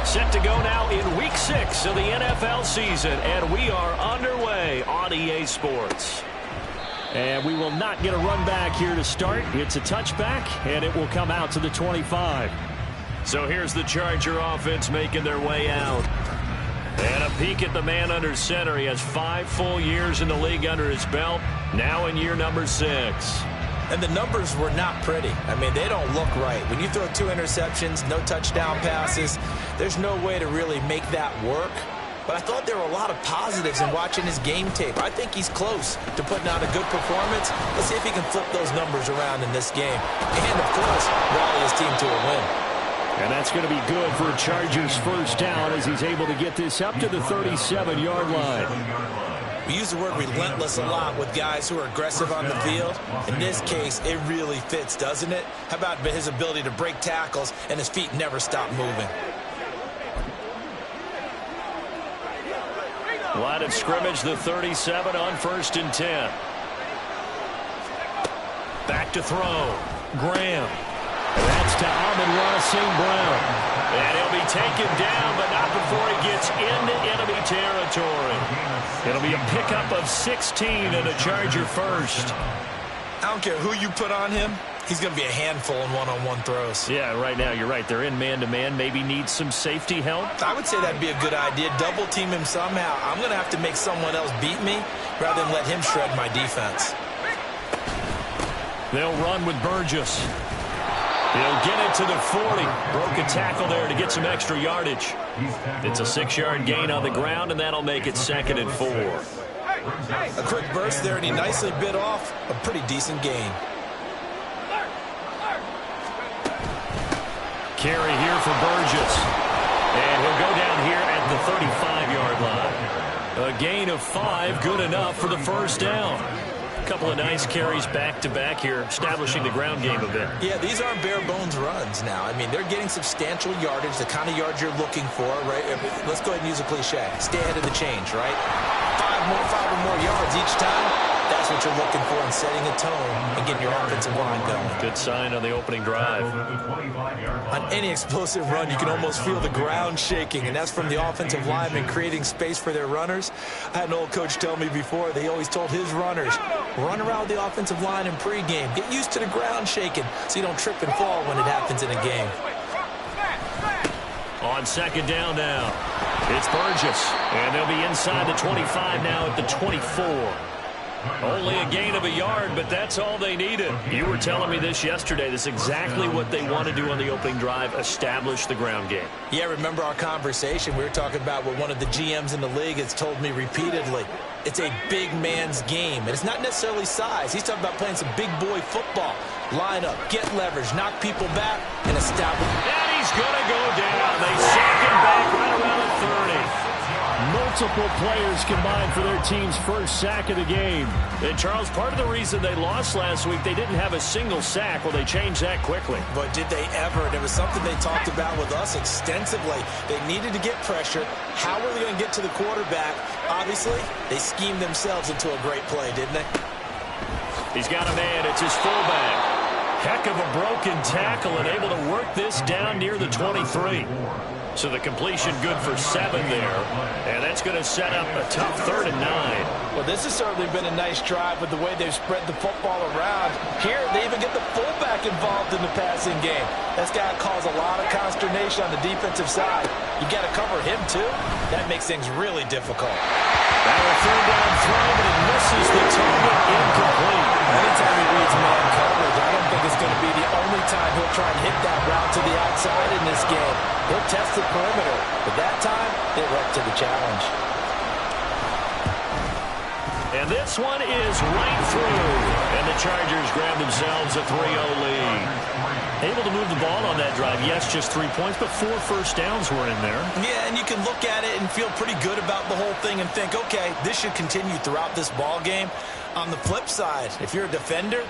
Set to go now in Week 6 of the NFL season, and we are underway on EA Sports. And we will not get a run back here to start. It's a touchback, and it will come out to the 25. So here's the Charger offense making their way out. And a peek at the man under center. He has 5 full years in the league under his belt, now in year number 6. And the numbers were not pretty. I mean, they don't look right. When you throw 2 interceptions, no touchdown passes, there's no way to really make that work. But I thought there were a lot of positives in watching his game tape. I think he's close to putting out a good performance. Let's see if he can flip those numbers around in this game. And, of course, rally his team to a win. And that's going to be good for a Chargers first down as he's able to get this up to the 37-yard line. We use the word relentless a lot with guys who are aggressive on the field. In this case, it really fits, doesn't it? How about his ability to break tackles and his feet never stop moving? Line of scrimmage, the 37 on 1st and 10. Back to throw. Graham. That's to Amon-Ra St. Brown. And he'll be taken down, but not before he gets into enemy territory. It'll be a pickup of 16 and a Charger first. I don't care who you put on him. He's going to be a handful in one-on-one throws. Yeah, right now, you're right. They're in man-to-man. Maybe needs some safety help. I would say that'd be a good idea. Double team him somehow. I'm going to have to make someone else beat me rather than let him shred my defense. They'll run with Burgess. He'll get it to the 40. Broke a tackle there to get some extra yardage. It's a 6-yard gain on the ground, and that'll make it 2nd and 4. A quick burst there, and he nicely bit off a pretty decent gain. Carry here for Burgess. And he'll go down here at the 35-yard line. A gain of 5, good enough for the first down. A couple of nice carries back-to-back here, establishing the ground game a bit. Yeah, these aren't bare-bones runs now. I mean, they're getting substantial yardage, the kind of yards you're looking for, right? Let's go ahead and use a cliche. Stay ahead of the change, right? 5 or more yards each time. That's what you're looking for in setting a tone and getting your offensive line going. Good sign on the opening drive. On any explosive run, you can almost feel the ground shaking, and that's from the offensive linemen creating space for their runners. I had an old coach tell me before, they always told his runners, run around the offensive line in pregame. Get used to the ground shaking so you don't trip and fall when it happens in a game. On 2nd down now, it's Burgess, and they'll be inside the 25 now at the 24. Only a gain of a yard, but that's all they needed. You were telling me this yesterday. This is exactly what they want to do on the opening drive, establish the ground game. Yeah, remember our conversation? We were talking about what one of the GMs in the league has told me repeatedly. It's a big man's game, and it's not necessarily size. He's talking about playing some big boy football. Line up, get leverage, knock people back, and establish. And he's going to go down. They sack him back right around the 30. Multiple players combined for their team's first sack of the game. And, Charles, part of the reason they lost last week, they didn't have a single sack. Well, they changed that quickly. But did they ever? There was something they talked about with us extensively. They needed to get pressure. How were they going to get to the quarterback? Obviously, they schemed themselves into a great play, didn't they? He's got a man. It's his fullback. Heck of a broken tackle and able to work this down near the 23. So the completion good for 7 there. And that's going to set up a tough 3rd and 9. Well, this has certainly been a nice drive with the way they've spread the football around. Here, they even get the fullback involved in the passing game. That's got to cause a lot of consternation on the defensive side. You got to cover him, too. That makes things really difficult. That will throw down throw, but it misses the target, incomplete. Anytime he reads man coverage, I don't think it's going to be the only time he'll try and hit that route to the outside in this game. He'll test the perimeter, but that time, they were up to the challenge. And this one is right through. And the Chargers grab themselves a 3-0 lead. Able to move the ball on that drive. Yes, just 3 points, but 4 first downs were in there. Yeah, and you can look at it and feel pretty good about the whole thing and think, okay, this should continue throughout this ball game. On the flip side, if you're a defender,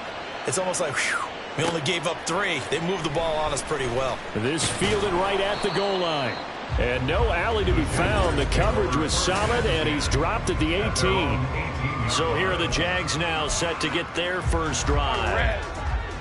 it's almost like, whew, we only gave up 3. They moved the ball on us pretty well. This fielded right at the goal line. And no alley to be found. The coverage was solid, and he's dropped at the 18. So here are the Jags now set to get their first drive.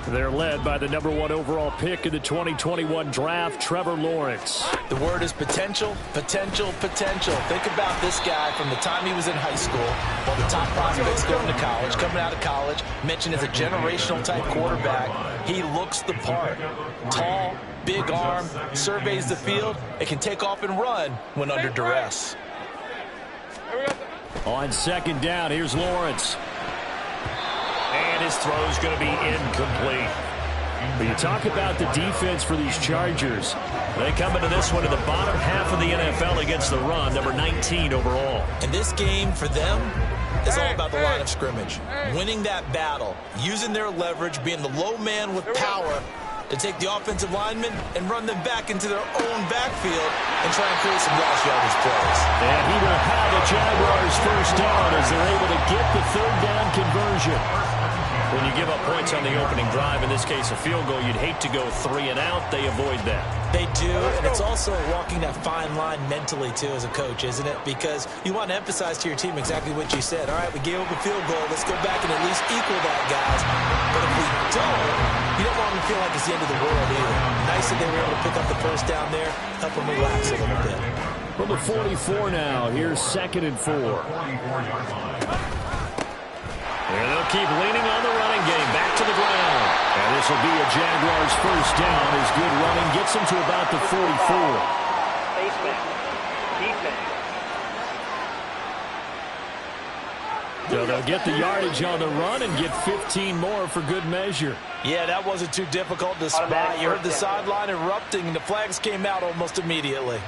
They're led by the #1 overall pick in the 2021 draft, Trevor Lawrence. The word is potential, potential, potential. Think about this guy from the time he was in high school, while the top prospects going to college, coming out of college, mentioned as a generational type quarterback. He looks the part. Tall, big arm, surveys the field, and can take off and run when under duress. On second down, here's Lawrence. And his throw's going to be incomplete. But you talk about the defense for these Chargers. They come into this one in the bottom half of the NFL against the run, number 19 overall. And this game for them is all about the line of scrimmage. Winning that battle, using their leverage, being the low man with power to take the offensive linemen and run them back into their own backfield and try and create some lost yardage plays. And he will have the Jaguars first down as they're able to get the third down conversion. When you give up points on the opening drive, in this case a field goal, you'd hate to go 3 and out. They avoid that. They do, and it's also walking that fine line mentally, too, as a coach, isn't it? Because you want to emphasize to your team exactly what you said. All right, we gave up a field goal. Let's go back and at least equal that, guys. But if we don't, you don't want them to feel like it's the end of the world either. Nice that they were able to pick up the first down there, help them relax a little bit. From the 44 now, here's 2nd and 4. And they'll keep leaning on the running game. Back to the ground. And this will be a Jaguars first down as good running gets them to about the 44. So they'll get the yardage on the run and get 15 more for good measure. Yeah, that wasn't too difficult to spot. You heard the sideline erupting, and the flags came out almost immediately.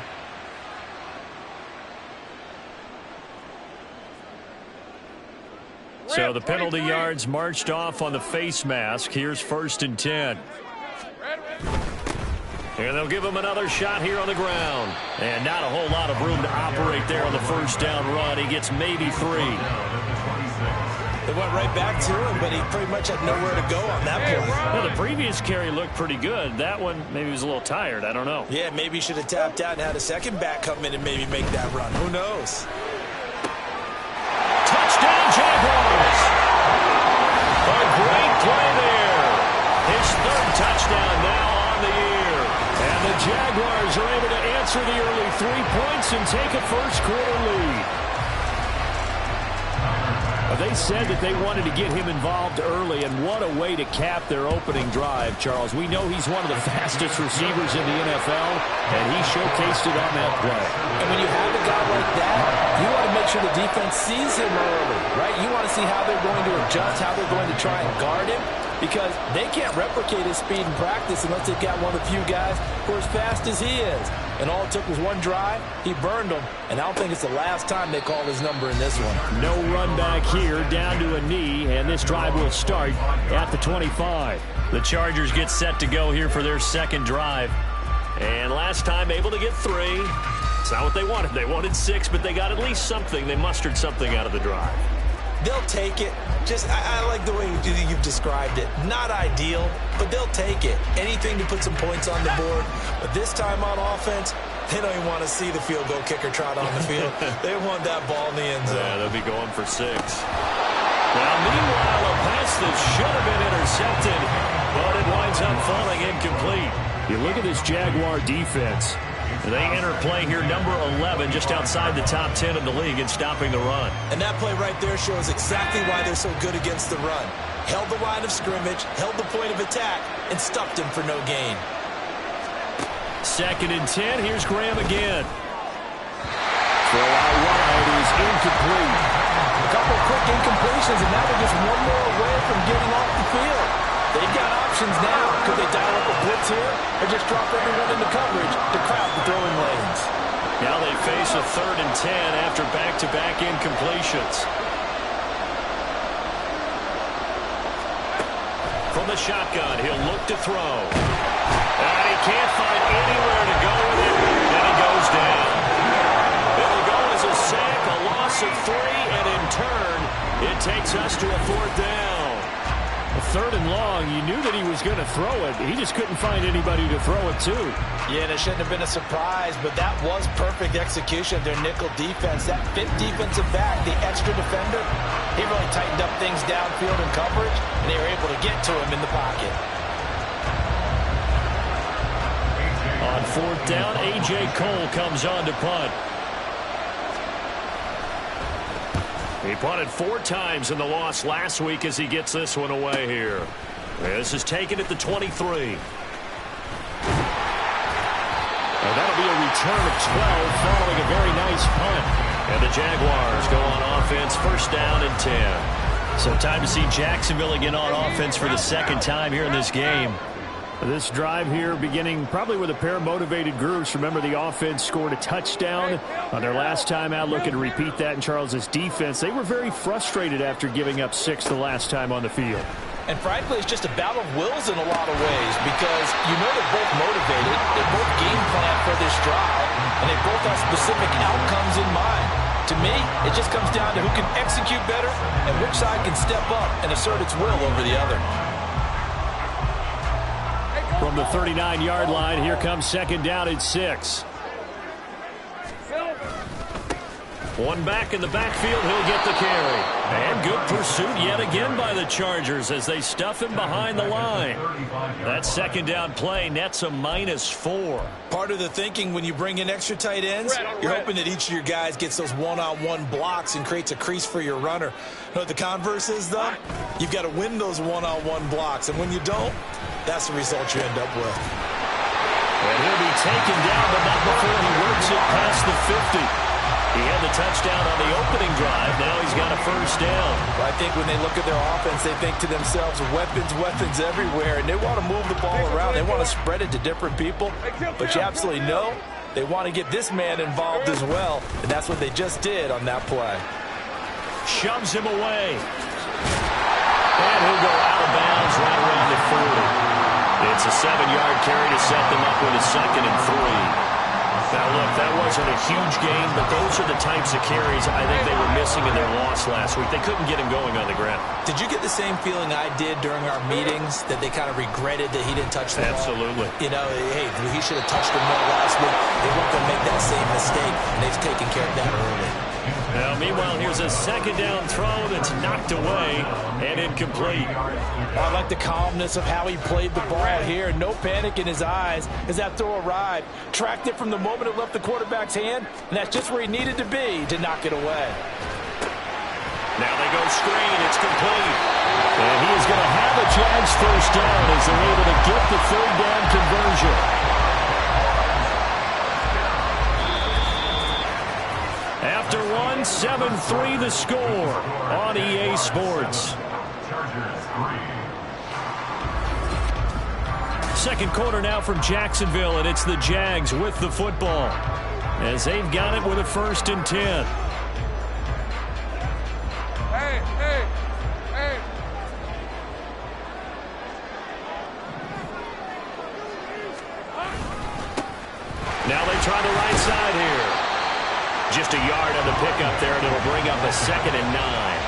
So the penalty yards marched off on the face mask. Here's 1st and 10. And they'll give him another shot here on the ground. And not a whole lot of room to operate there on the first down run. He gets maybe 3. They went right back to him, but he pretty much had nowhere to go on that play. Well, the previous carry looked pretty good. That one, maybe he was a little tired. I don't know. Yeah, maybe he should have tapped out and had a second back come in and maybe make that run. Who knows? Touchdown, Jaguars! A great play there. His 3rd touchdown now on the year. And the Jaguars are able to answer the early 3 points and take a first-quarter lead. They said that they wanted to get him involved early, and what a way to cap their opening drive, Charles. We know he's one of the fastest receivers in the NFL, and he showcased it on that play. And when you have a guy like that, you want to make sure the defense sees him early, right? You want to see how they're going to adjust, how they're going to try and guard him, because they can't replicate his speed in practice unless they've got one of the few guys who are as fast as he is. And all it took was one drive. He burned them. And I don't think it's the last time they call his number in this one. No run back here, down to a knee, and this drive will start at the 25. The Chargers get set to go here for their 2nd drive. And last time able to get 3. It's not what they wanted. They wanted 6, but they got at least something. They mustered something out of the drive. They'll take it. I like the way you've described it. Not ideal, but they'll take it. Anything to put some points on the board. But this time on offense, they don't even want to see the field goal kicker trot on the field. They want that ball in the end zone. Yeah, they'll be going for 6. Now, meanwhile, a pass that should have been intercepted, but it winds up falling incomplete. You look at this Jaguar defense. They enter play here, number 11, just outside the top 10 of the league in stopping the run. And that play right there shows exactly why they're so good against the run. Held the line of scrimmage, held the point of attack, and stuffed him for no gain. 2nd and 10, here's Graham again. Throw out wide is incomplete. A couple of quick incompletions, and now they're just one more away from getting off the field. They've got options now. Could they dial up a blitz here or just drop everyone into coverage to crowd the throwing lanes? Now they face a 3rd and 10 after back-to-back incompletions. From the shotgun, he'll look to throw. And he can't find anywhere to go with it, and he goes down. It'll go as a sack, a loss of 3, and in turn, it takes us to a 4th down. 3rd and long. You knew that he was going to throw it. He just couldn't find anybody to throw it to. Yeah, and it shouldn't have been a surprise, but that was perfect execution of their nickel defense. That 5th defensive back, the extra defender, he really tightened up things downfield in coverage, and they were able to get to him in the pocket. On 4th down, A.J. Cole comes on to punt. He punted 4 times in the loss last week as he gets this one away here. This is taken at the 23. And that'll be a return of 12 following a very nice punt. And the Jaguars go on offense, 1st down and 10. So time to see Jacksonville again on offense for the 2nd time here in this game. This drive here beginning probably with a pair of motivated groups. Remember, the offense scored a touchdown on their last time out, looking to repeat that in Charles's defense. They were very frustrated after giving up 6 the last time on the field. And frankly, it's just a battle of wills in a lot of ways because you know they're both motivated, they're both game planned for this drive, and they both have specific outcomes in mind. To me, it just comes down to who can execute better and which side can step up and assert its will over the other. From the 39-yard line, here comes 2nd down and 6. One back in the backfield, he'll get the carry. And good pursuit yet again by the Chargers as they stuff him behind the line. That 2nd down play nets a -4. Part of the thinking when you bring in extra tight ends, you're hoping that each of your guys gets those one-on-one blocks and creates a crease for your runner. You know what the converse is, though? You've got to win those one-on-one blocks, and when you don't, that's the result you end up with. And he'll be taken down, but not before he works it past the 50. He had the touchdown on the opening drive. Now he's got a 1st down. Well, I think when they look at their offense, they think to themselves, weapons everywhere, and they want to move the ball around. They want to spread it to different people, but you absolutely know they want to get this man involved as well, and that's what they just did on that play. Shoves him away. And he'll go out of bounds right around the 40. It's a 7-yard carry to set them up with a 2nd and 3. Now, look, that wasn't a huge game, but those are the types of carries I think they were missing in their loss last week. They couldn't get him going on the ground. Did you get the same feeling I did during our meetings, that they kind of regretted that he didn't touch the ball? Absolutely. You know, hey, he should have touched him more last week. They weren't going to make that same mistake, and they've taken care of that early. Now, meanwhile, here's a 2nd down throw that's knocked away and incomplete. I like the calmness of how he played the ball here. No panic in his eyes as that throw arrived. Tracked it from the moment it left the quarterback's hand, and that's just where he needed to be to knock it away. Now they go screen. It's complete. And he is going to have a Jags 1st down as they're able to get the 3rd down conversion. After 7-3 the score on EA Sports. Second quarter now from Jacksonville, and it's the Jags with the football as they've got it with a 1st and 10. Now they try the right side here. Just a yard on the pickup there, and it'll bring up a 2nd and 9.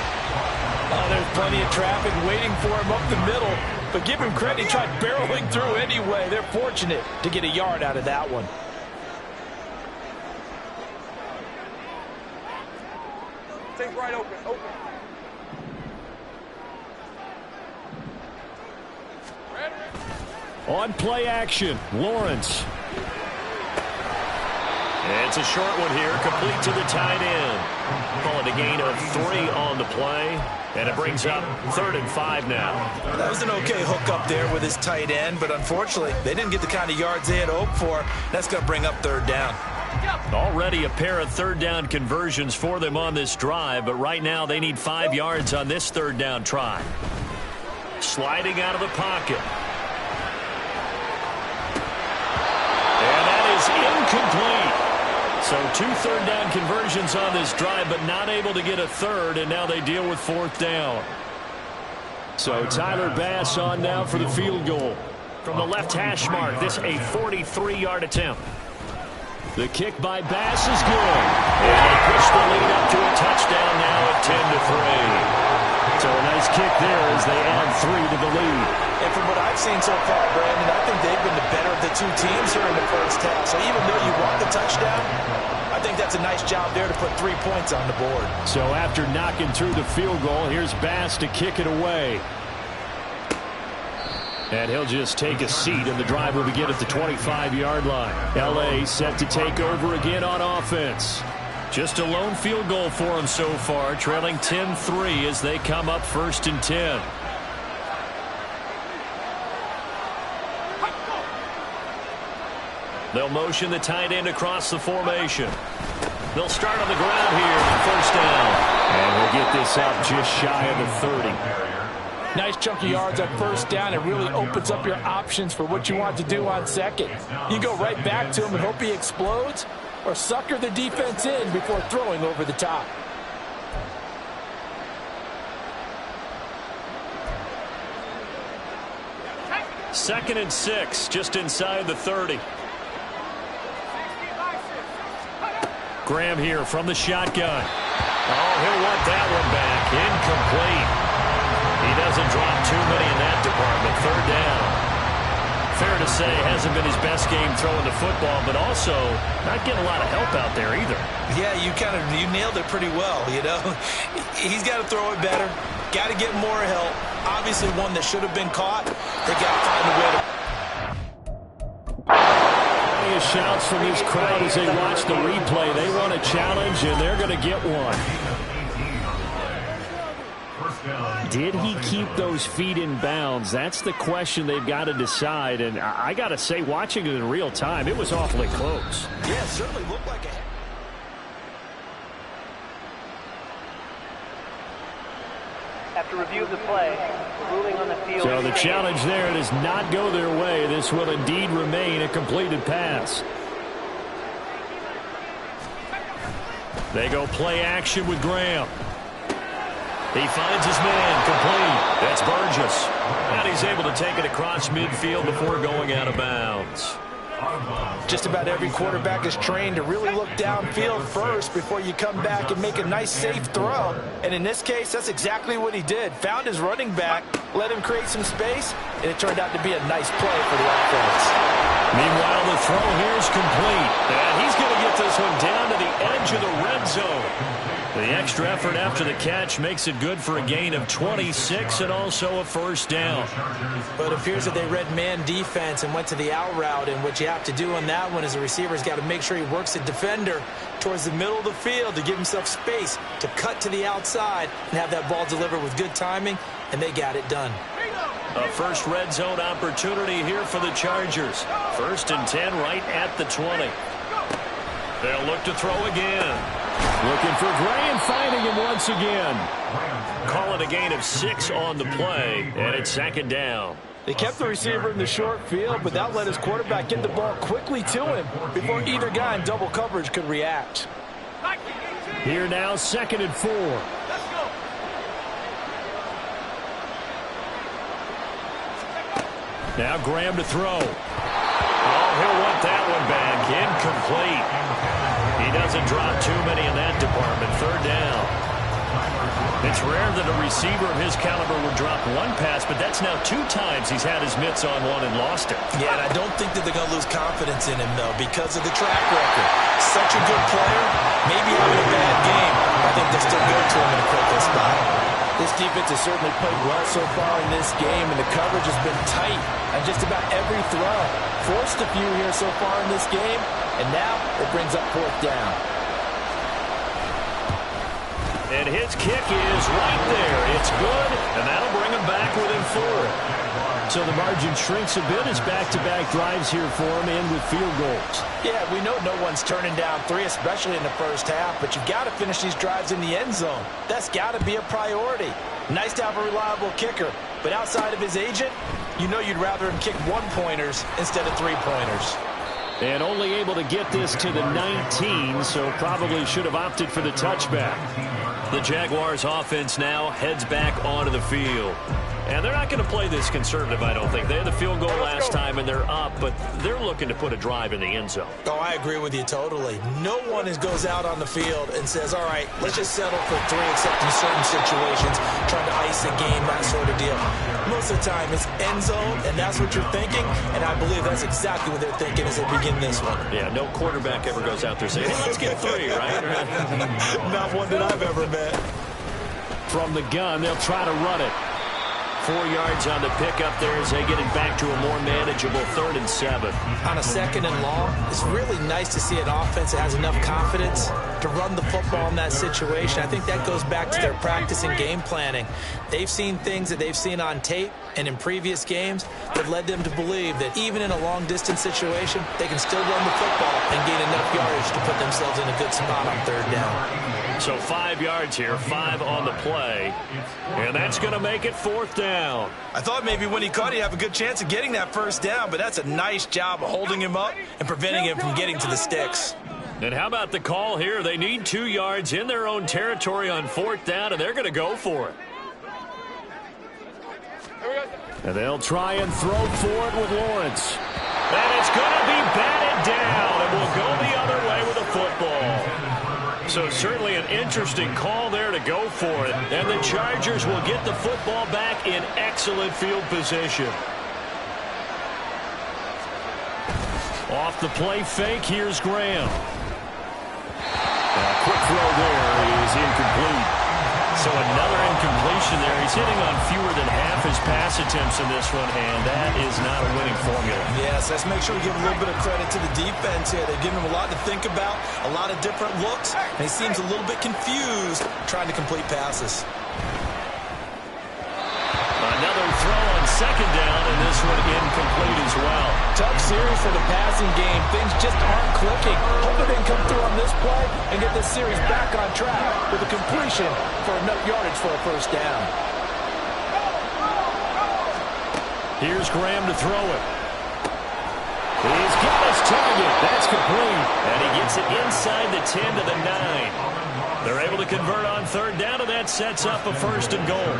Oh, there's plenty of traffic waiting for him up the middle. But give him credit, he tried barreling through anyway. They're fortunate to get a yard out of that one. Take right open. On play action, Lawrence. It's a short one here, complete to the tight end. Call it a gain of 3 on the play, and it brings up 3rd and 5 now. That was an okay hook up there with his tight end, but unfortunately, they didn't get the kind of yards they had hoped for. That's going to bring up 3rd down. Already a pair of 3rd down conversions for them on this drive, but right now they need 5 yards on this 3rd down try. Sliding out of the pocket. And that is incomplete. So 2 3rd down conversions on this drive, but not able to get a 3rd, and now they deal with 4th down. So Tyler Bass on now for the field goal. From the left hash mark, this a 43-yard attempt. The kick by Bass is good. And they push the lead up to a touchdown now at So a nice kick there as they add 3 to the lead. And from what I've seen so far, Brandon, I think they've been the better of the two teams here in the first half. So even though you want the touchdown, I think that's a nice job there to put 3 points on the board. So after knocking through the field goal, here's Bass to kick it away. And he'll just take a seat, and the drive will begin at the 25-yard line. L.A. set to take over again on offense. Just a lone field goal for them so far, trailing 10-3 as they come up 1st and 10. They'll motion the tight end across the formation. They'll start on the ground here on 1st down. And we'll get this up just shy of the 30. Nice chunk of yards on 1st down. It really opens up your options for what you want to do on 2nd. You go right back to him and hope he explodes, or sucker the defense in before throwing over the top. Second and 6, just inside the 30. Graham here from the shotgun. Oh, he'll want that one back. Incomplete. He doesn't drop too many in that department. 3rd down. Fair to say, hasn't been his best game throwing the football, but also not getting a lot of help out there either. Yeah, you nailed it pretty well, you know. He's got to throw it better. Got to get more help. Obviously one that should have been caught. They got to find a way to... Plenty of shouts from this crowd as they watch the replay. They want a challenge, and they're going to get one. Did he keep those feet in bounds? That's the question they've got to decide. And I got to say, watching it in real time, it was awfully close. Yeah, it certainly looked like it. After review of the play, ruling on the field. So the challenge there does not go their way. This will indeed remain a completed pass. They go play action with Graham. He finds his man, complete. That's Burgess. And he's able to take it across midfield before going out of bounds. Just about every quarterback is trained to really look downfield first before you come back and make a nice, safe throw. And in this case, that's exactly what he did. Found his running back, let him create some space, and it turned out to be a nice play for the offense. Meanwhile, the throw here is complete. And he's going to get this one down to the edge of the red zone. The extra effort after the catch makes it good for a gain of 26 and also a 1st down. But it appears that they read man defense and went to the out route, and what you have to do on that one is the receiver's got to make sure he works the defender towards the middle of the field to give himself space to cut to the outside and have that ball delivered with good timing, and they got it done. A first red zone opportunity here for the Chargers. 1st and 10 right at the 20. They'll look to throw again. Looking for Graham, finding him once again. Call it a gain of 6 on the play, and it's 2nd down. They kept the receiver in the short field, but that let his quarterback get the ball quickly to him before either guy in double coverage could react. Here now, 2nd and 4. Now Graham to throw. Oh, he'll want that one back. Incomplete. He doesn't drop too many in that department. 3rd down. It's rare that a receiver of his caliber would drop one pass, but that's now 2 times he's had his mitts on one and lost it. Yeah, and I don't think that they're going to lose confidence in him, though, because of the track record. Such a good player, maybe having a bad game. I think they'll still go to him in a critical spot. This defense has certainly played well so far in this game, and the coverage has been tight on just about every throw. Forced a few here so far in this game, and now it brings up 4th down. And his kick is right there. It's good, and that'll bring him back within 4. So the margin shrinks a bit as back-to-back drives here for him, in with field goals. Yeah, we know no one's turning down 3, especially in the first half, but you've got to finish these drives in the end zone. That's got to be a priority. Nice to have a reliable kicker, but outside of his agent, you know you'd rather him kick 1-pointers instead of 3-pointers. And only able to get this to the 19, so probably should have opted for the touchback. The Jaguars offense now heads back onto the field. And they're not going to play this conservative, I don't think. They had the field goal last time, and they're up, but they're looking to put a drive in the end zone. Oh, I agree with you totally. No one goes out on the field and says, all right, let's just settle for 3, except in certain situations, trying to ice a game, that sort of deal. Most of the time, it's end zone, and that's what you're thinking, and I believe that's exactly what they're thinking as they begin this one. Yeah, no quarterback ever goes out there saying, hey, let's get 3, right? Not one that I've ever met. From the gun, they'll try to run it. 4 yards on the pickup there as they get it back to a more manageable 3rd and 7. On a 2nd and long, it's really nice to see an offense that has enough confidence to run the football in that situation. I think that goes back to their practice and game planning. They've seen things that they've seen on tape and in previous games that led them to believe that even in a long-distance situation, they can still run the football and gain enough yardage to put themselves in a good spot on 3rd down. So 5 yards here, 5 on the play, and that's going to make it 4th down. I thought maybe when he caught, he'd have a good chance of getting that 1st down, but that's a nice job of holding him up and preventing him from getting to the sticks. And how about the call here? They need 2 yards in their own territory on 4th down, and they're going to go for it. And they'll try and throw for it with Lawrence. And it's going to be batted down, and we'll go the other way with the football. So certainly an interesting call there to go for it. And the Chargers will get the football back in excellent field position. Off the play fake, here's Graham. A quick throw there is incomplete. So another incompletion there. He's hitting on fewer than half his pass attempts in this one, and that is not a winning formula. Yes, let's make sure we give a little bit of credit to the defense here. They've given him a lot to think about, a lot of different looks, and he seems a little bit confused trying to complete passes. Another throw on 2nd down, and this one incomplete as well. Tough series for the passing game. Things just aren't clicking. Hopefully they can come through on this play and get this series back on track with a completion for enough yardage for a 1st down. Here's Graham to throw it. He's got his target. That's complete. And he gets it inside the 10 to the 9. They're able to convert on 3rd down, and that sets up a 1st and goal.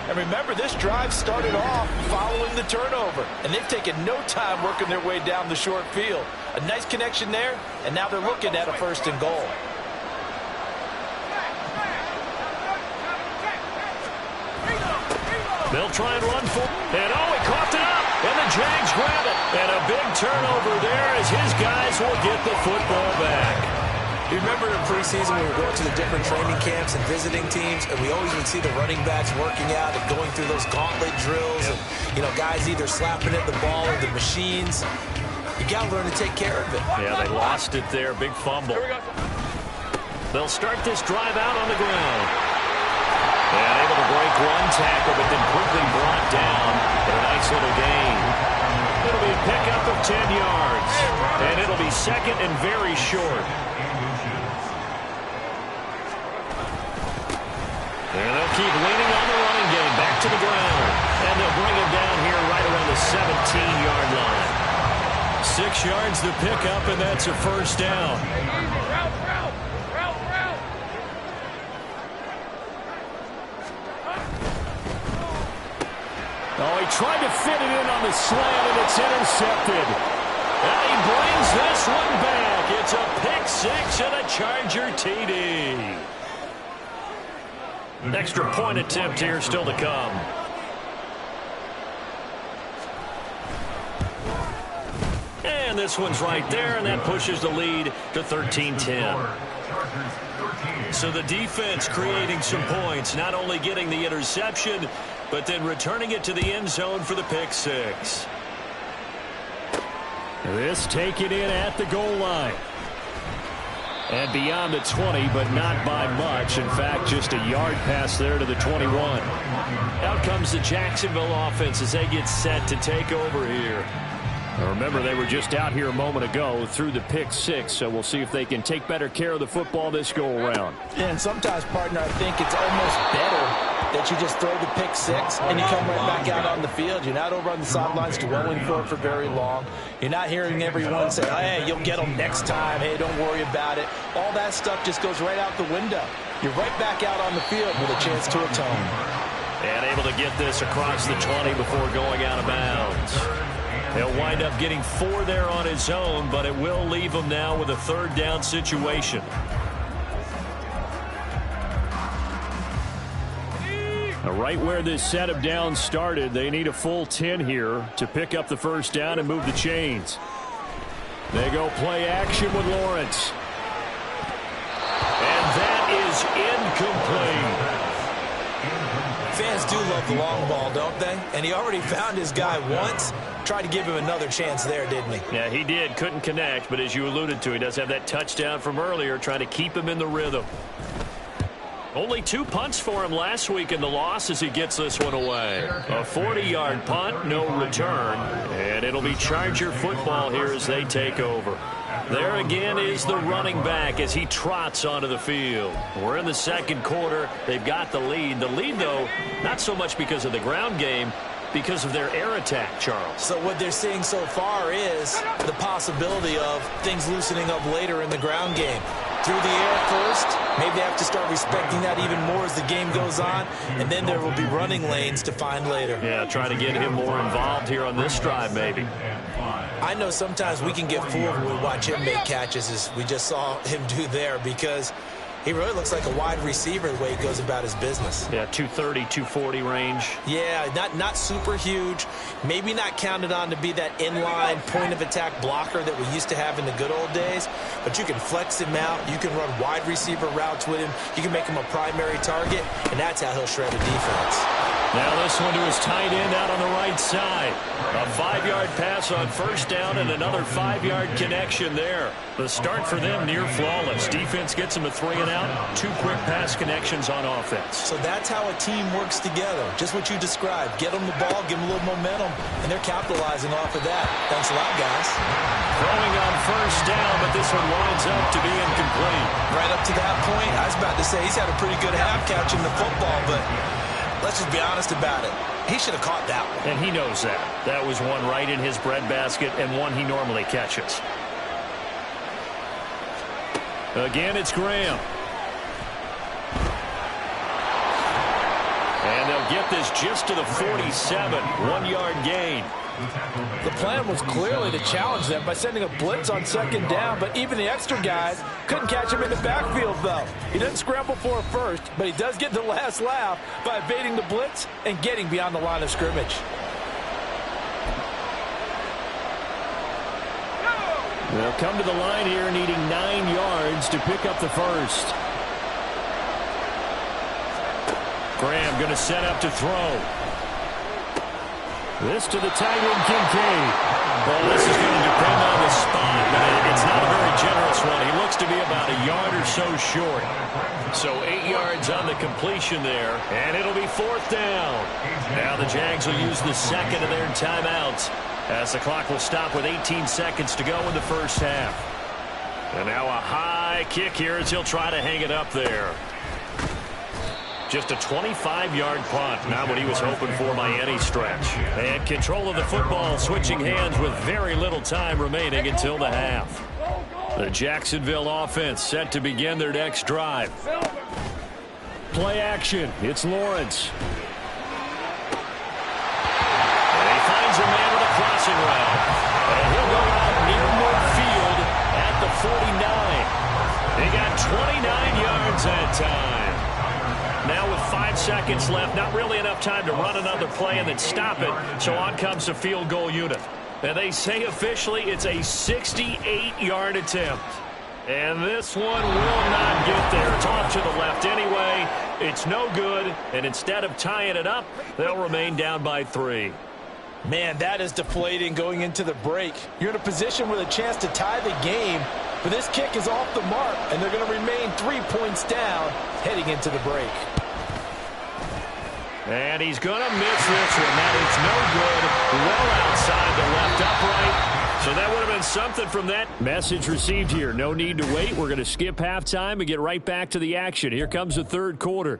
And remember, this drive started off following the turnover, and they've taken no time working their way down the short field. A nice connection there, and now they're looking at a 1st and goal. They'll try and run for it. And oh, he coughed it up, and the Jags grab it. And a big turnover there as his guys will get the football back. You remember in preseason when we were going to the different training camps and visiting teams, and we always would see the running backs working out and going through those gauntlet drills, and, you know, guys either slapping at the ball or the machines. You got to learn to take care of it. Yeah, they lost it there. Big fumble. They'll start this drive out on the ground. And able to break one tackle, but then quickly brought down. But a nice little gain. It'll be a pickup of 10 yards. And it'll be 2nd and very short. And they'll keep leaning on the running game. Back to the ground. And they'll bring him down here right around the 17-yard line. 6 yards to pick up, and that's a 1st down. Oh, he tried to fit it in on the slant, and it's intercepted. And he brings this one back. It's a pick 6 and a Charger TD. An extra point attempt here still to come. And this one's right there, and that pushes the lead to 13-10. So the defense creating some points, not only getting the interception, but then returning it to the end zone for the pick 6. This taken in at the goal line. And beyond the 20, but not by much. In fact, just a yard pass there to the 21. Out comes the Jacksonville offense as they get set to take over here. Now remember, they were just out here a moment ago through the pick 6, so we'll see if they can take better care of the football this go-around. Yeah, and sometimes, partner, I think it's almost better that you just throw the pick 6 and you come right back out on the field. You're not over on the sidelines dwelling for it for very long. You're not hearing everyone say, hey, you'll get them next time. Hey, don't worry about it. All that stuff just goes right out the window. You're right back out on the field with a chance to atone. And able to get this across the 20 before going out of bounds. He'll wind up getting 4 there on his own, but it will leave him now with a third down situation. Right where this set of downs started, they need a full 10 here to pick up the first down and move the chains. They go play action with Lawrence. And that is incomplete. Fans do love the long ball, don't they? And he already found his guy once. Tried to give him another chance there, didn't he? Yeah, he did. Couldn't connect, but as you alluded to, he does have that touchdown from earlier, trying to keep him in the rhythm. Only 2 punts for him last week in the loss as he gets this one away. A 40-yard punt, no return, and it'll be Charger football here as they take over. There again is the running back as he trots onto the field. We're in the second quarter. They've got the lead. The lead, though, not so much because of the ground game, because of their air attack, Charles. So what they're seeing so far is the possibility of things loosening up later in the ground game. Through the air first, maybe they have to start respecting that even more as the game goes on, and then there will be running lanes to find later. Yeah, try to get him more involved here on this drive, maybe. I know sometimes we can get fooled when we watch him make catches, as we just saw him do there, because he really looks like a wide receiver the way he goes about his business. Yeah, 230, 240 range. Yeah, not super huge. Maybe not counted on to be that inline point-of-attack blocker that we used to have in the good old days. But you can flex him out. You can run wide receiver routes with him. You can make him a primary target, and that's how he'll shred a defense. Now this one to his tight end out on the right side. A 5-yard pass on first down and another 5-yard connection there. The start for them near flawless. Defense gets them a 3 and out. 2 quick pass connections on offense. So that's how a team works together. Just what you described. Get them the ball, give them a little momentum, and they're capitalizing off of that. Thanks a lot, guys. Throwing on first down, but this one winds up to be incomplete. Right up to that point, I was about to say he's had a pretty good half catching the football, but let's just be honest about it. He should have caught that one. And he knows that. That was one right in his breadbasket and one he normally catches. Again, it's Graham. And they'll get this just to the 47. 1-yard gain. The plan was clearly to challenge them by sending a blitz on second down, but even the extra guys couldn't catch him in the backfield, though. He doesn't scramble for it first, but he does get the last laugh by evading the blitz and getting beyond the line of scrimmage. They'll come to the line here needing 9 yards to pick up the first. Graham going to set up to throw. This to the tight end, Kincaid. Well, this is going to depend on the spot, but it's not a very generous one. He looks to be about a yard or so short. So 8 yards on the completion there, and it'll be 4th down. Now the Jags will use the second of their timeouts as the clock will stop with 18 seconds to go in the first half. And now a high kick here as he'll try to hang it up there. Just a 25-yard punt, not what he was hoping for by any stretch. And control of the football, switching hands with very little time remaining until the half. The Jacksonville offense set to begin their next drive. Play action. It's Lawrence. And he finds a man with a crossing route. And he'll go out near midfield at the 49. He got 29 yards that time. Now with 5 seconds left, not really enough time to run another play and then stop it, so on comes the field goal unit. And they say officially it's a 68-yard attempt. And this one will not get there. It's off to the left anyway. It's no good, and instead of tying it up, they'll remain down by 3. Man, that is deflating going into the break. You're in a position with a chance to tie the game, but this kick is off the mark, and they're going to remain 3 points down heading into the break. And he's going to miss this one. That is no good. Well outside the left upright. So that would have been something from that. Message received here. No need to wait. We're going to skip halftime and get right back to the action. Here comes the third quarter.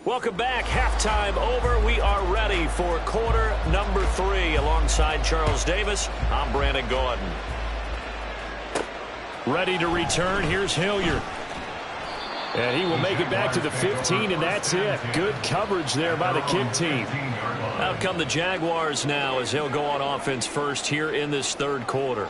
Welcome back. Halftime over. We are ready for quarter number 3. Alongside Charles Davis, I'm Brandon Gaudin. Ready to return. Here's Hilliard. And he will make it back to the 15, and that's it. Good coverage there by the kick team. Out come the Jaguars now as they'll go on offense first here in this third quarter.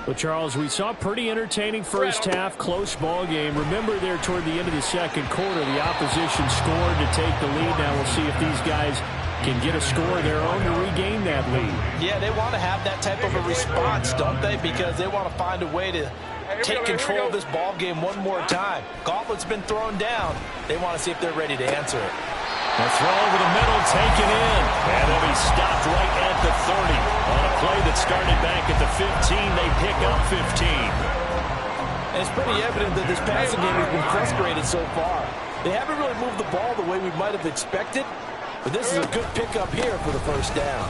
Well, Charles, we saw a pretty entertaining first half, close ball game. Remember there toward the end of the second quarter, the opposition scored to take the lead. Now we'll see if these guys can get a score of their own to regain that lead. Yeah, they want to have that type of a response, don't they? Because they want to find a way to take control of this ball game one more time. Gauntlet's been thrown down. They want to see if they're ready to answer it. A throw over the middle, taken in. And he'll be stopped right at the 30. On a play that started back at the 15, they pick up 15. And it's pretty evident that this passing game has been frustrated so far. They haven't really moved the ball the way we might have expected. But this is a good pickup here for the first down.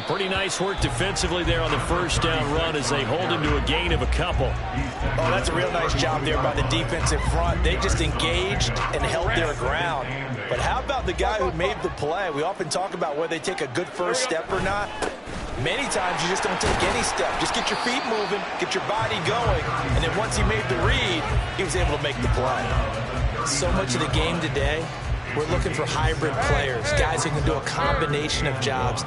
Pretty nice work defensively there on the first down run as they hold him to a gain of a couple. Oh, that's a real nice job there by the defensive front. They just engaged and held their ground. But how about the guy who made the play? We often talk about whether they take a good first step or not. Many times you just don't take any step. Just get your feet moving, get your body going, and then once he made the read, he was able to make the play. So much of the game today, we're looking for hybrid players, guys who can do a combination of jobs.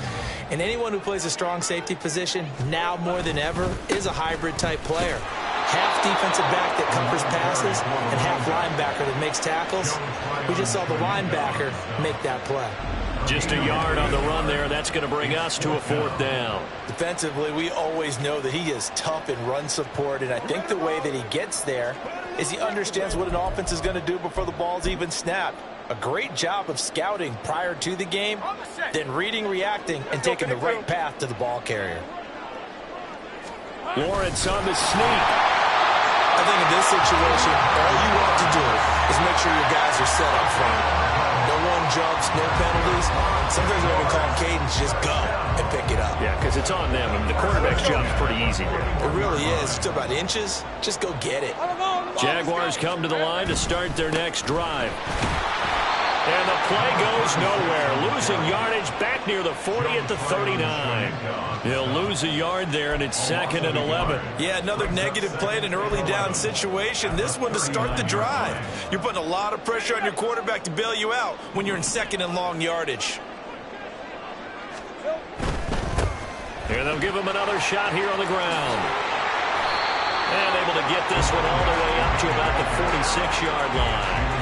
And anyone who plays a strong safety position, now more than ever, is a hybrid-type player. Half defensive back that covers passes and half linebacker that makes tackles. We just saw the linebacker make that play. Just a yard on the run there. That's going to bring us to a fourth down. Defensively, we always know that he is tough in run support, and I think the way that he gets there is he understands what an offense is going to do before the ball's even snapped. A great job of scouting prior to the game, then reading, reacting, and taking the right path to the ball carrier. Lawrence on the sneak. I think in this situation, all you want to do is make sure your guys are set up front. No one jumps, no penalties. Sometimes we even call cadence, just go and pick it up. Yeah, because it's on them, and the quarterback's job is pretty easy there. It really is. It's about inches. Just go get it. Jaguars come to the line to start their next drive. And the play goes nowhere. Losing yardage back near the 40 at the 39. He'll lose a yard there, and it's 2nd and 11. Yeah, another negative play in an early down situation. This one to start the drive. You're putting a lot of pressure on your quarterback to bail you out when you're in 2nd and long yardage. Here they'll give him another shot here on the ground. And able to get this one all the way up to about the 46-yard line.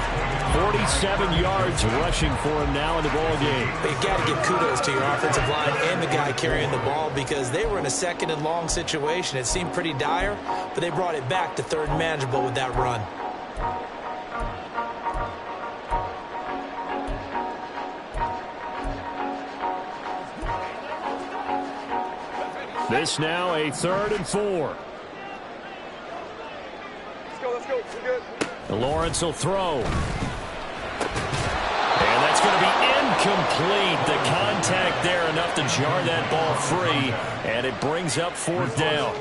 47 yards rushing for him now in the ball game. You got to give kudos to your offensive line and the guy carrying the ball because they were in a 2nd and long situation. It seemed pretty dire, but they brought it back to 3rd and manageable with that run. This now a 3rd and 4. Let's go. We're good. And Lawrence will throw. And that's going to be incomplete. The contact there enough to jar that ball free, and it brings up 4th down.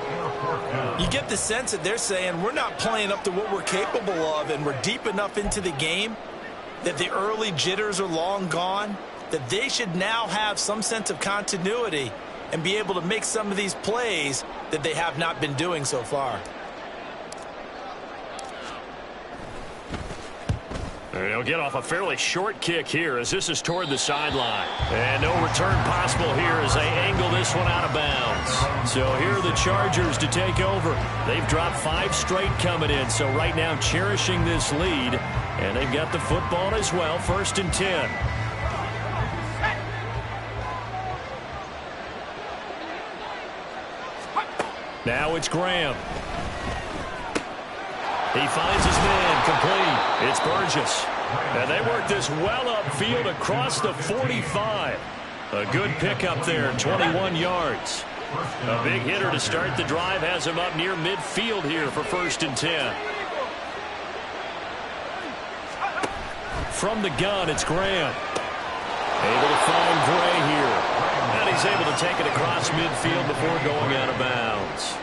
You get the sense that they're saying we're not playing up to what we're capable of, and we're deep enough into the game that the early jitters are long gone, that they should now have some sense of continuity and be able to make some of these plays that they have not been doing so far. He'll get off a fairly short kick here as this is toward the sideline. And no return possible here as they angle this one out of bounds. So here are the Chargers to take over. They've dropped 5 straight coming in, so right now cherishing this lead. And they've got the football as well, 1st and 10. Now it's Graham. He finds his man, complete. It's Burgess. And they work this well upfield across the 45. A good pickup there, 21 yards. A big hitter to start the drive has him up near midfield here for 1st and 10. From the gun, it's Graham. Able to find Gray here. And he's able to take it across midfield before going out of bounds.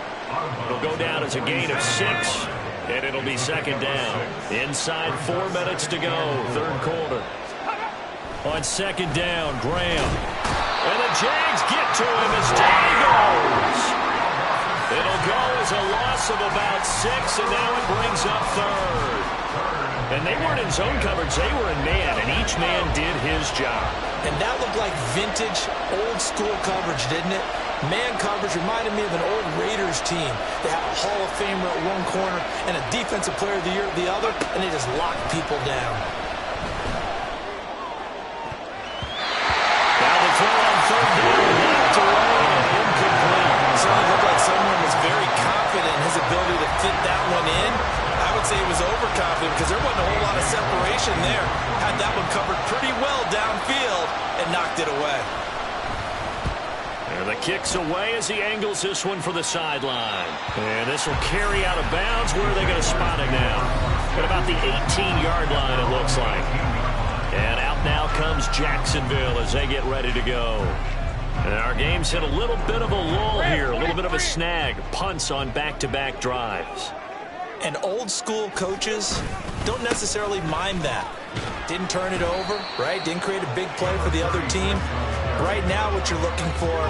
It'll go down as a gain of 6. And it'll be 2nd down. Inside 4 minutes to go, 3rd quarter. On 2nd down, Graham. And the Jags get to him as down he goes. It'll go as a loss of about 6, and now it brings up 3rd. And they weren't in zone coverage. They were in man, and each man did his job. And that looked like vintage, old-school coverage, didn't it? Man coverage reminded me of an old Raiders team. They had a Hall of Famer at one corner and a Defensive Player of the Year at the other, and they just locked people down. Now the throw on third down, knocked away and incomplete. It certainly looked like someone was very confident in his ability to fit that one in. I would say he was overconfident because there wasn't a whole lot of separation there. Had that one covered pretty well downfield and knocked it away. And the kick's away as he angles this one for the sideline. And this will carry out of bounds. Where are they going to spot it now? At about the 18-yard line, it looks like. And out now comes Jacksonville as they get ready to go. And our game's hit a little bit of a lull here, a little bit of a snag. Punts on back-to-back drives. And old-school coaches don't necessarily mind that. Didn't turn it over, right? Didn't create a big play for the other team. Right now what you're looking for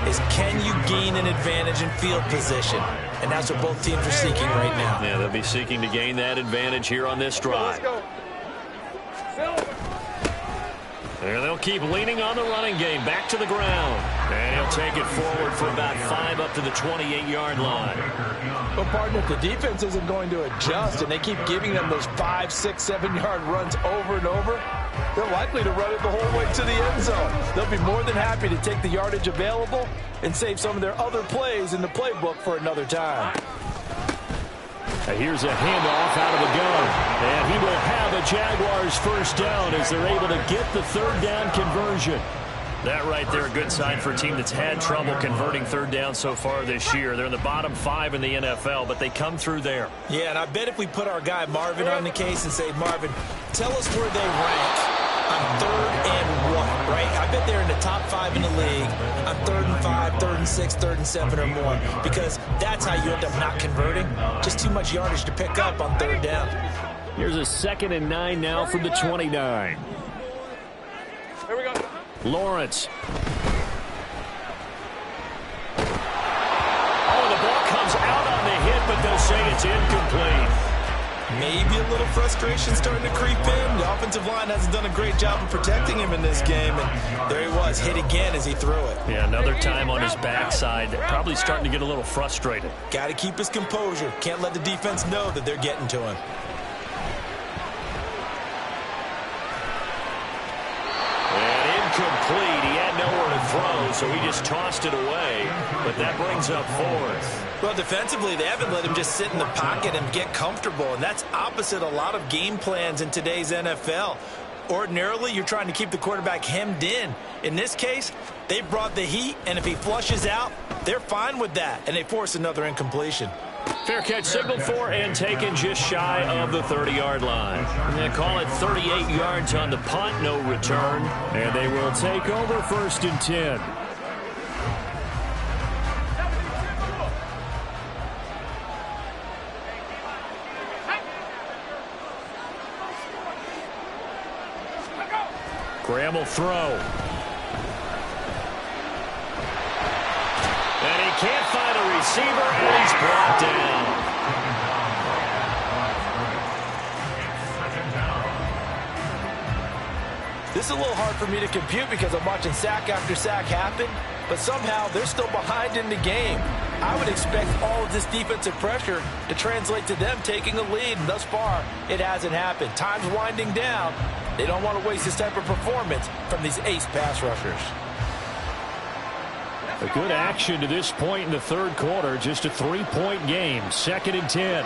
is can you gain an advantage in field position? And that's what both teams are seeking right now. Yeah, they'll be seeking to gain that advantage here on this drive. And they'll keep leaning on the running game. Back to the ground. And he'll take it forward for about 5 up to the 28-yard line. Well, partner, if the defense isn't going to adjust and they keep giving them those 5, 6, 7-yard runs over and over, they're likely to run it the whole way to the end zone. They'll be more than happy to take the yardage available and save some of their other plays in the playbook for another time. Here's a handoff out of the gun. And he will have a Jaguars first down as they're able to get the third down conversion. That right there, a good sign for a team that's had trouble converting third down so far this year. They're in the bottom 5 in the NFL, but they come through there. Yeah, and I bet if we put our guy Marvin on the case and say, Marvin, tell us where they rank on 3rd and 1, right? I bet they're in the top 5 in the league on 3rd and 5, 3rd and 6, 3rd and 7 or more, because that's how you end up not converting. Just too much yardage to pick up on 3rd down. Here's a 2nd and 9 now from the 29. Here we go. Lawrence. Oh, the ball comes out on the hit, but they'll say it's incomplete. Maybe a little frustration starting to creep in. The offensive line hasn't done a great job of protecting him in this game, and there he was, hit again as he threw it. Yeah, another time on his backside. Probably starting to get a little frustrated. Got to keep his composure. Can't let the defense know that they're getting to him. Incomplete. He had nowhere to throw, so he just tossed it away. But that brings up 4th. Well, defensively, they haven't let him just sit in the pocket and get comfortable, and that's opposite a lot of game plans in today's NFL. Ordinarily, you're trying to keep the quarterback hemmed in. In this case, they brought the heat, and if he flushes out, they're fine with that, and they force another incompletion. Fair catch signaled for and taken just shy of the 30-yard line. And they call it 38 yards on the punt, no return. And they will take over 1st and 10. Graham will throw. And he can't find a receiver, and he's brought down. This is a little hard for me to compute because I'm watching sack after sack happen, but somehow they're still behind in the game. I would expect all of this defensive pressure to translate to them taking a lead, and thus far, it hasn't happened. Time's winding down. They don't want to waste this type of performance from these ace pass rushers. A good action to this point in the 3rd quarter. Just a 3-point game. 2nd and 10.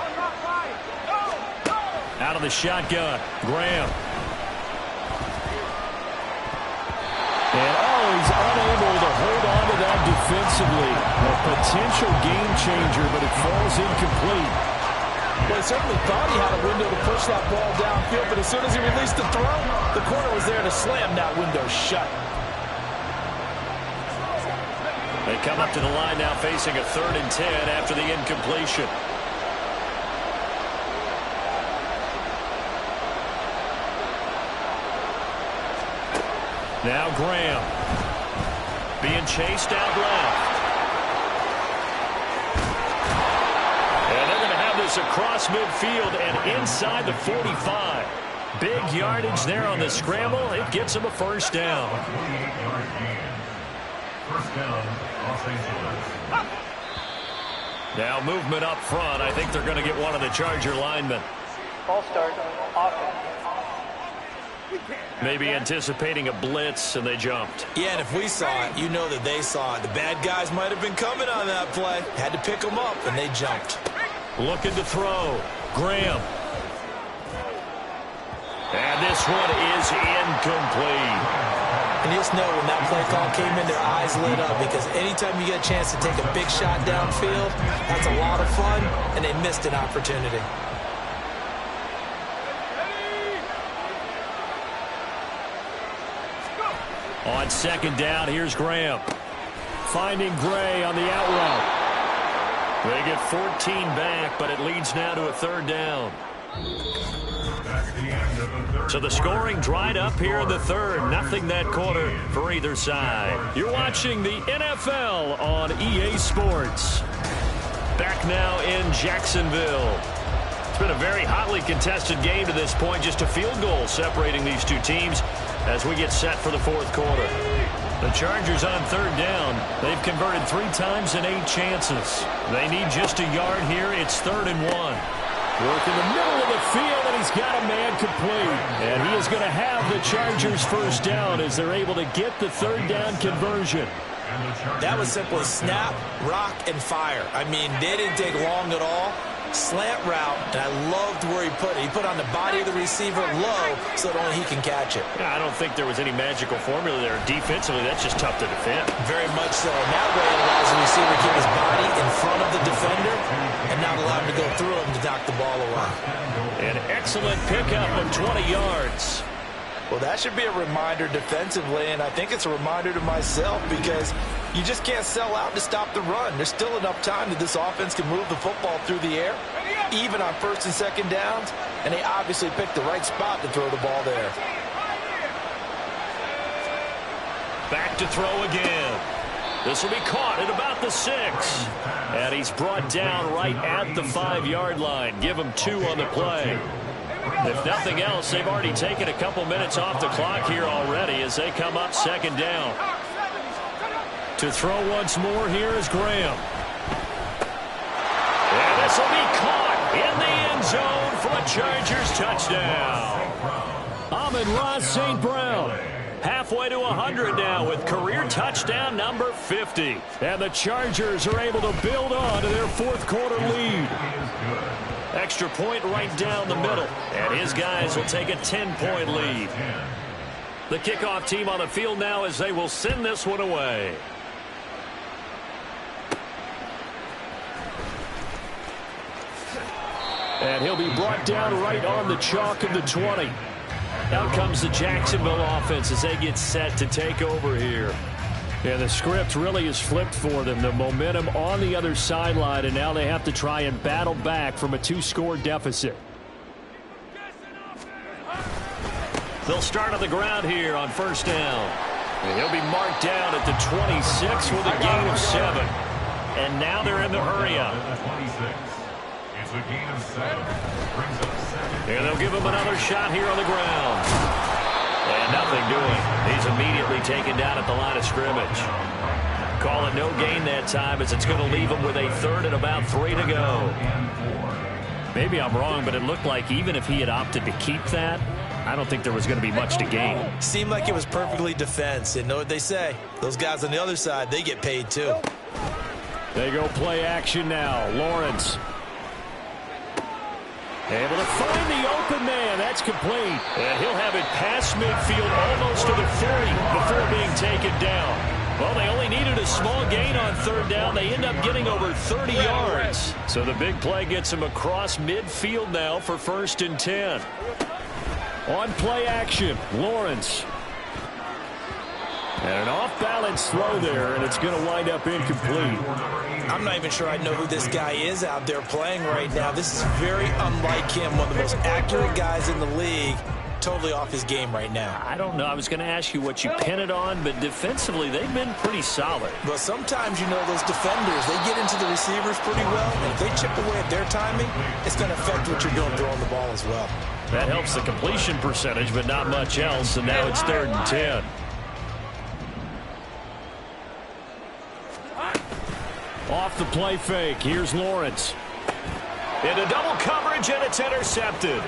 Out of the shotgun. Graham. And he's unable to hold on to that defensively. A potential game changer, but it falls incomplete. Well, he certainly thought he had a window to push that ball downfield, but as soon as he released the throw, the corner was there to slam that window shut. They come up to the line now facing a 3rd and 10 after the incompletion. Now Graham being chased out left. And they're going to have this this across midfield and inside the 45. Big yardage there on the scramble. It gets him a first down. Now movement up front. I think they're going to get one of the Charger linemen. Ball start, offense. Maybe anticipating a blitz, and they jumped. Yeah, and if we saw it, you know that they saw it. The bad guys might have been coming on that play. Had to pick them up, and they jumped. Looking to throw. Graham. And this one is incomplete. And you just know when that play call came in, their eyes lit up, because anytime you get a chance to take a big shot downfield, that's a lot of fun, and they missed an opportunity. On second down, here's Graham. Finding Gray on the out route. They get 14 back, but it leads now to a third down. So the scoring dried up here in the third. Nothing that quarter for either side. You're watching the NFL on EA Sports. Back now in Jacksonville. It's been a very hotly contested game to this point. Just a field goal separating these two teams as we get set for the fourth quarter. The Chargers on third down. They've converted 3 times in 8 chances. They need just a yard here. It's 3rd and 1. Work in the middle of the field, and he's got a man complete. And he is going to have the Chargers first down as they're able to get the third down conversion. That was simply snap, rock, and fire. I mean, they didn't take long at all. Slant route, and I loved where he put it. He put on the body of the receiver low so that only he can catch it. Yeah, I don't think there was any magical formula there. Defensively, that's just tough to defend. Very much so. And that way it allows the receiver to keep his body in front of the defender and not allow him to go through him to knock the ball away. An excellent pickup of 20 yards. Well, that should be a reminder defensively, and I think it's a reminder to myself because you just can't sell out to stop the run. There's still enough time that this offense can move the football through the air, even on 1st and 2nd downs, and they obviously picked the right spot to throw the ball there. Back to throw again. This will be caught at about the 6. And he's brought down right at the 5-yard line. Give him 2 on the play. If nothing else, they've already taken a couple minutes off the clock here already as they come up 2nd down. To throw once more here is Graham. And this will be caught in the end zone for a Chargers touchdown. Amon-Ra St. Brown. Halfway to 100 now with career touchdown number 50. And the Chargers are able to build on to their 4th quarter lead. Extra point right down the middle. And his guys will take a 10-point lead. The kickoff team on the field now as they will send this one away. And he'll be brought down right on the chalk of the 20. Out comes the Jacksonville offense as they get set to take over here. And the script really is flipped for them. The momentum on the other sideline, and now they have to try and battle back from a 2-score deficit. They'll start on the ground here on 1st down. And he'll be marked down at the 26 with a gain of 7. And now they're in the hurry-up. It's a gain of 7. Brings up 2nd. And they'll give him another shot here on the ground. And nothing doing. He's immediately taken down at the line of scrimmage. Call it no gain that time as it's going to leave him with a 3rd and about 3 to go. Maybe I'm wrong, but it looked like even if he had opted to keep that, I don't think there was going to be much to gain. Seemed like it was perfectly defense. And know what they say? Those guys on the other side, they get paid too. They go play action now. Lawrence. Able to find the open man. That's complete. And he'll have it past midfield almost to the 40 before being taken down. Well, they only needed a small gain on 3rd down. They end up getting over 30 yards. So the big play gets him across midfield now for 1st and 10. On play action, Lawrence. And an off-balance throw there, and it's going to wind up incomplete. I'm not even sure I know who this guy is out there playing right now. This is very unlike him, one of the most accurate guys in the league. totally off his game right now? I don't know. I was going to ask you what you pin it on, but defensively, they've been pretty solid. But sometimes, you know, those defenders, they get into the receivers pretty well, and if they chip away at their timing, it's going to affect what you're doing throwing the ball as well. That helps the completion percentage, but not much else, and now it's 3rd and 10. Off the play fake. Here's Lawrence. Into double coverage, and it's intercepted.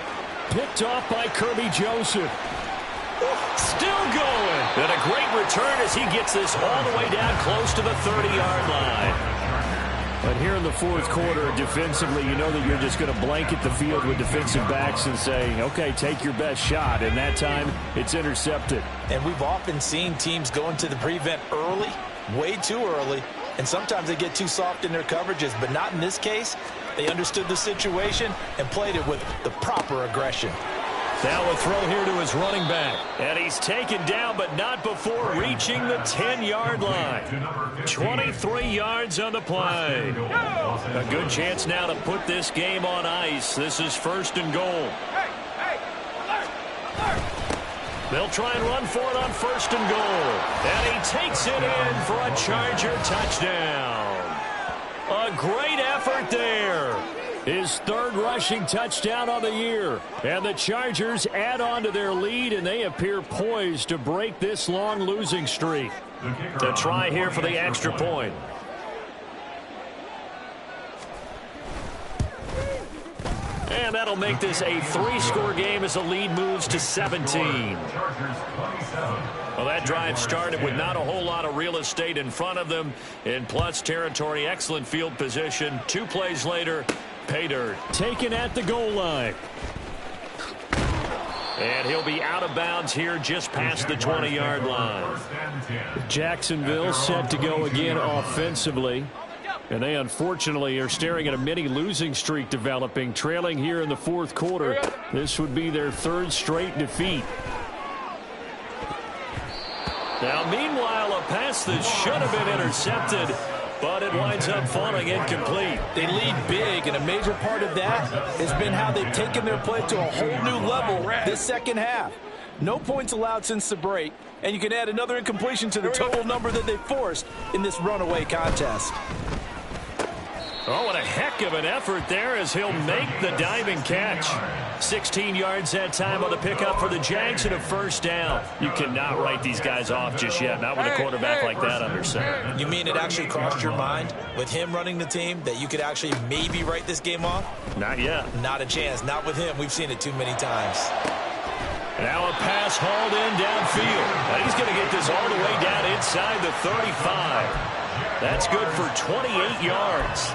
Picked off by Kirby Joseph. Still going. And a great return as he gets this all the way down close to the 30-yard line. But here in the 4th quarter, defensively, you know that you're just going to blanket the field with defensive backs and say, okay, take your best shot. And that time, it's intercepted. And we've often seen teams go into the prevent early, way too early, and sometimes they get too soft in their coverages, but not in this case. They understood the situation and played it with the proper aggression. Now a throw here to his running back. And he's taken down, but not before reaching the 10-yard line. 23 yards on the play. A good chance now to put this game on ice. This is 1st and goal. They'll try and run for it on 1st and goal. And he takes it in for a Charger touchdown. A great effort there. His 3rd rushing touchdown on the year. And the Chargers add on to their lead, and they appear poised to break this long losing streak. The try here for the extra point. And that'll make this a 3-score game as the lead moves to 17. Well, that drive started with not a whole lot of real estate in front of them. In plus territory, excellent field position. 2 plays later, pay dirt. Taken at the goal line. And he'll be out of bounds here just past the 20-yard line. Jacksonville set to go again offensively. And they unfortunately are staring at a mini losing streak developing, trailing here in the 4th quarter. This would be their 3rd straight defeat. Now, meanwhile, a pass that should have been intercepted, but it winds up falling incomplete. They lead big, and a major part of that has been how they've taken their play to a whole new level this 2nd half. No points allowed since the break, and you can add another incompletion to the total number that they forced in this runaway contest. Oh, what a heck of an effort there as he'll make the diving catch. 16 yards that time on the pickup for the Jags and a 1st down. You cannot write these guys off just yet, not with a quarterback like that under center. You mean it actually crossed your mind with him running the team that you could actually maybe write this game off? Not yet. Not a chance. Not with him. We've seen it too many times. Now a pass hauled in downfield. And he's going to get this all the way down inside the 35. That's good for 28 yards.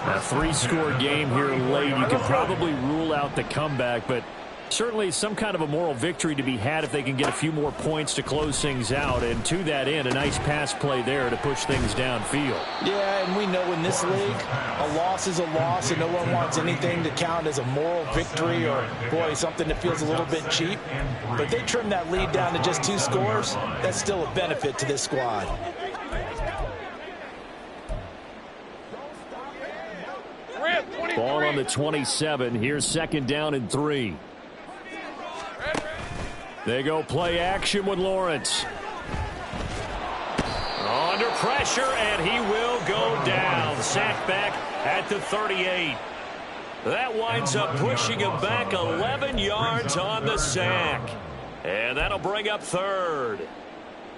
A 3-score game here late. You can probably rule out the comeback, but certainly some kind of a moral victory to be had if they can get a few more points to close things out. And to that end, a nice pass play there to push things downfield. Yeah, and we know in this league, a loss is a loss, and no one wants anything to count as a moral victory or, boy, something that feels a little bit cheap. But they trim that lead down to just 2 scores. That's still a benefit to this squad. Ball on the 27. Here's 2nd down and 3. They go play action with Lawrence. Under pressure, and he will go down. Sacked back at the 38. That winds up pushing him back 11 yards on the sack. And that'll bring up 3rd.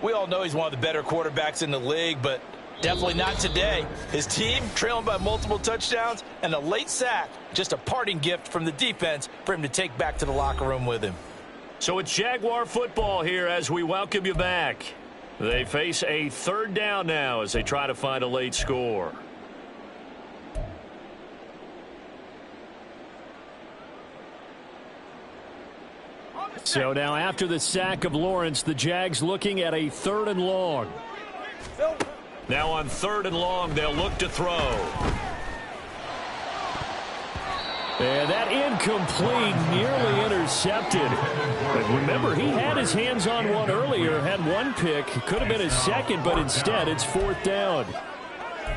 We all know he's one of the better quarterbacks in the league, but definitely not today. His team trailing by multiple touchdowns and a late sack. Just a parting gift from the defense for him to take back to the locker room with him. So it's Jaguar football here as we welcome you back. They face a 3rd down now as they try to find a late score. So now after the sack of Lawrence, the Jags looking at a 3rd and long. Now on 3rd and long, they'll look to throw. And that incomplete, nearly intercepted. But remember, he had his hands on one earlier, had 1 pick. Could have been his 2nd, but instead it's 4th down.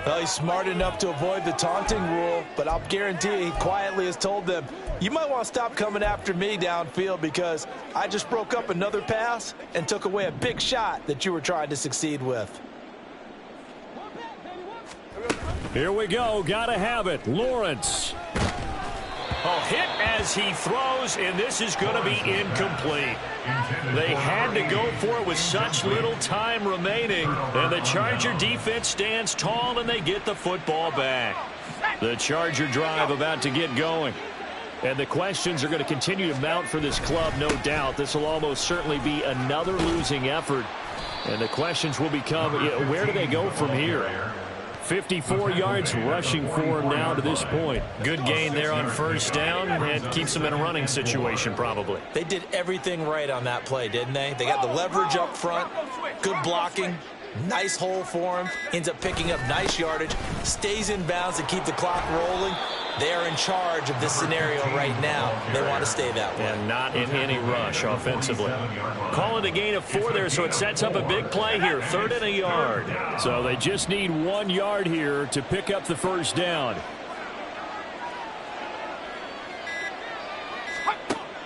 Well, he's smart enough to avoid the taunting rule, but I'll guarantee he quietly has told them, you might want to stop coming after me downfield because I just broke up another pass and took away a big shot that you were trying to succeed with. Here we go. Got to have it. Lawrence. A hit as he throws, and this is going to be incomplete. They had to go for it with such little time remaining, and the Charger defense stands tall, and they get the football back. The Charger drive about to get going. And the questions are going to continue to mount for this club, no doubt. This will almost certainly be another losing effort. And the questions will become, where do they go from here? 54 yards rushing for him now to this point. Good gain there on first down, and keeps them in a running situation probably. They did everything right on that play, didn't they? They got the leverage up front, good blocking, nice hole for him, ends up picking up nice yardage, stays in bounds to keep the clock rolling. They are in charge of this scenario right now. They want to stay that way. And not in any rush offensively. Call it a gain of 4 there, so it sets up a big play here. 3rd and a yard. So they just need 1 yard here to pick up the first down.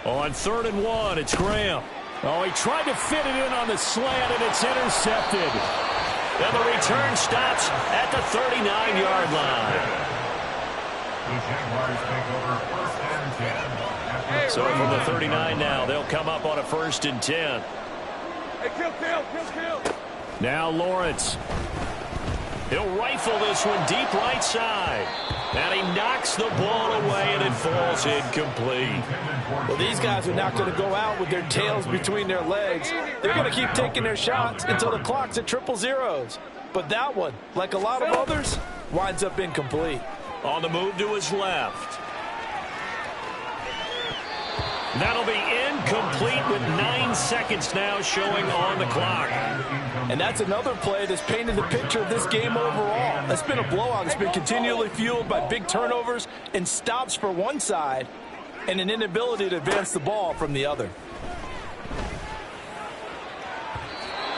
On 3rd and 1, it's Graham. Oh, he tried to fit it in on the slant, and it's intercepted. And the return stops at the 39-yard line. The Jaguars take over 1st and 10. So from the 39 now, they'll come up on a 1st and 10. Hey, kill. Now Lawrence. He'll rifle this one deep right side. And he knocks the ball away, and it falls incomplete. Well, these guys are not going to go out with their tails between their legs. They're going to keep taking their shots until the clock's at 000. But that one, like a lot of others, winds up incomplete. On the move to his left. That'll be incomplete with 9 seconds now showing on the clock. And that's another play that's painted the picture of this game overall. It's been a blowout. It's been continually fueled by big turnovers and stops for one side and an inability to advance the ball from the other.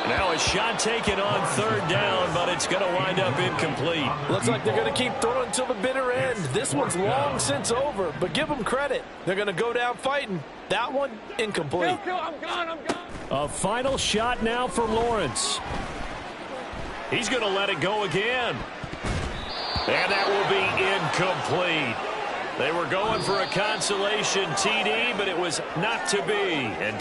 Now a shot taken on 3rd down, but it's going to wind up incomplete. Looks like they're going to keep throwing until the bitter end. This one's long since over, but give them credit. They're going to go down fighting. That one, incomplete. Kill, I'm gone. A final shot now for Lawrence. He's going to let it go again. And that will be incomplete. They were going for a consolation TD, but it was not to be. And